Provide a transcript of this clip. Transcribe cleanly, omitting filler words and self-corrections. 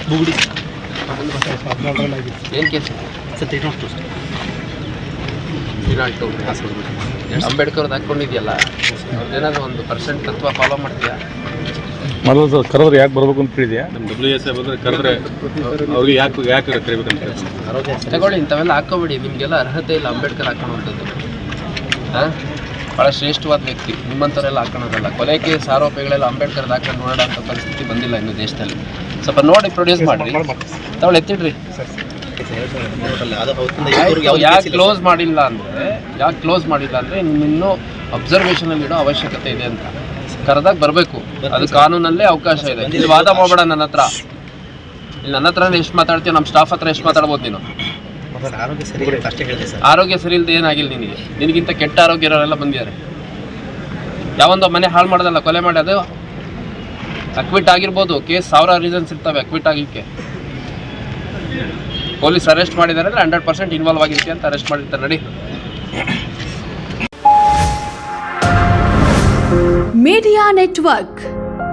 ಬುಗುಡಿ ಏನು ಕೇಸ್ ಅಂಬೇಡ್ಕರ್ ಹಾಕೊಂಡಿದ್ಯಲ್ಲ ಅವ್ರದ್ದೇನಾದ್ರು ಒಂದು ಪರ್ಸೆಂಟ್ ತತ್ವ ಫಾಲೋ ಮಾಡ್ತೀಯಾ? ಮೊದಲು ಕರೆದ್ರೆ ಯಾಕೆ ಬರ್ಬೇಕು ಅಂತ ಹೇಳಿದ್ಯಾ? ನಮ್ಮ WSA ಬಂದರೆ ಕರೆದ್ರೆ ಅವ್ರಿಗೆ ಯಾಕೆ ಕರಿಬೇಕಂತ ತಗೊಳ್ಳಿ. ಇಂಥವೆಲ್ಲ ಹಾಕೋಬೇಡಿ, ನಿಮಗೆಲ್ಲ ಅರ್ಹತೆ ಇಲ್ಲ ಅಂಬೇಡ್ಕರ್ ಹಾಕೊಳ್ಳುವಂಥದ್ದು. ಹಾಂ, ಭಾಳ ಶ್ರೇಷ್ಠವಾದ ವ್ಯಕ್ತಿ, ನಿಮ್ಮಂಥವರೆಲ್ಲ ಹಾಕೊಳ್ಳೋದಲ್ಲ. ಕೊಲೆ ಕೇಸ್ ಆರೋಪಿಗಳೆಲ್ಲ ಅಂಬೇಡ್ಕರ್ ಹಾಕೊಂಡು ನೋಡೋಂಥ ಪರಿಸ್ಥಿತಿ ಬಂದಿಲ್ಲ ಇನ್ನು ದೇಶದಲ್ಲಿ. ಸ್ವಲ್ಪ ನೋಡಿ ಪ್ರೊಡ್ಯೂಸ್ ಮಾಡಿರಿ, ತಗೊಳ್ಳಿ ಎತ್ತಿಡ್ರಿ. ಯಾಕೆ ಕ್ಲೋಸ್ ಮಾಡಿಲ್ಲ ಅಂದರೆ ಇನ್ನೂ ಅಬ್ಸರ್ವೇಷನಲ್ಲಿ ಇಡೋ ಅವಶ್ಯಕತೆ ಇದೆ ಅಂತ. ಕರೆದಾಗ ಬರಬೇಕು, ಅದು ಕಾನೂನಲ್ಲೇ ಅವಕಾಶ ಇದೆ. ಇಲ್ಲಿ ವಾದ ಮಾಡಬೇಡ ನನ್ನ ಹತ್ರ. ಇಲ್ಲಿ ನನ್ನ ಹತ್ರನೇ ಎಷ್ಟು ಮಾತಾಡ್ತೀವಿ, ನಮ್ಮ ಸ್ಟಾಫ್ ಹತ್ರ ಎಷ್ಟು ಮಾತಾಡ್ಬೋದು ನೀನು? ಆರೋಗ್ಯ ಸರಿ ಇಲ್ಲದೆ ಏನಾಗಿಲ್ಲ ನಿನಗಿಂತ ಕೆಟ್ಟ ಆರೋಗ್ಯ ಇರೋರೆಲ್ಲ ಬಂದಿದ್ದಾರೆ. ಯಾವೊಂದು ಮನೆ ಹಾಳು ಮಾಡೋದಲ್ಲ, ಕೊಲೆ ಮಾಡಿ ಅದು ಅಕ್ವಿಟ್ ಆಗಿರ್ಬೋದು. ಕೇಸ್ 1000 ರೀಸನ್ಸ್ ಇರ್ತವೆ ಅಕ್ವಿಟ್ ಆಗಲಿಕ್ಕೆ. ಪೊಲೀಸ್ ಅರೆಸ್ಟ್ ಮಾಡಿದ್ದಾರೆ ಅಂದರೆ 100% ಇನ್ವಾಲ್ವ್ ಆಗಿರ್ತೀವಿ ಅಂತ ಅರೆಸ್ಟ್ ಮಾಡಿರ್ತಾರೆ. ನಡಿ. Media network.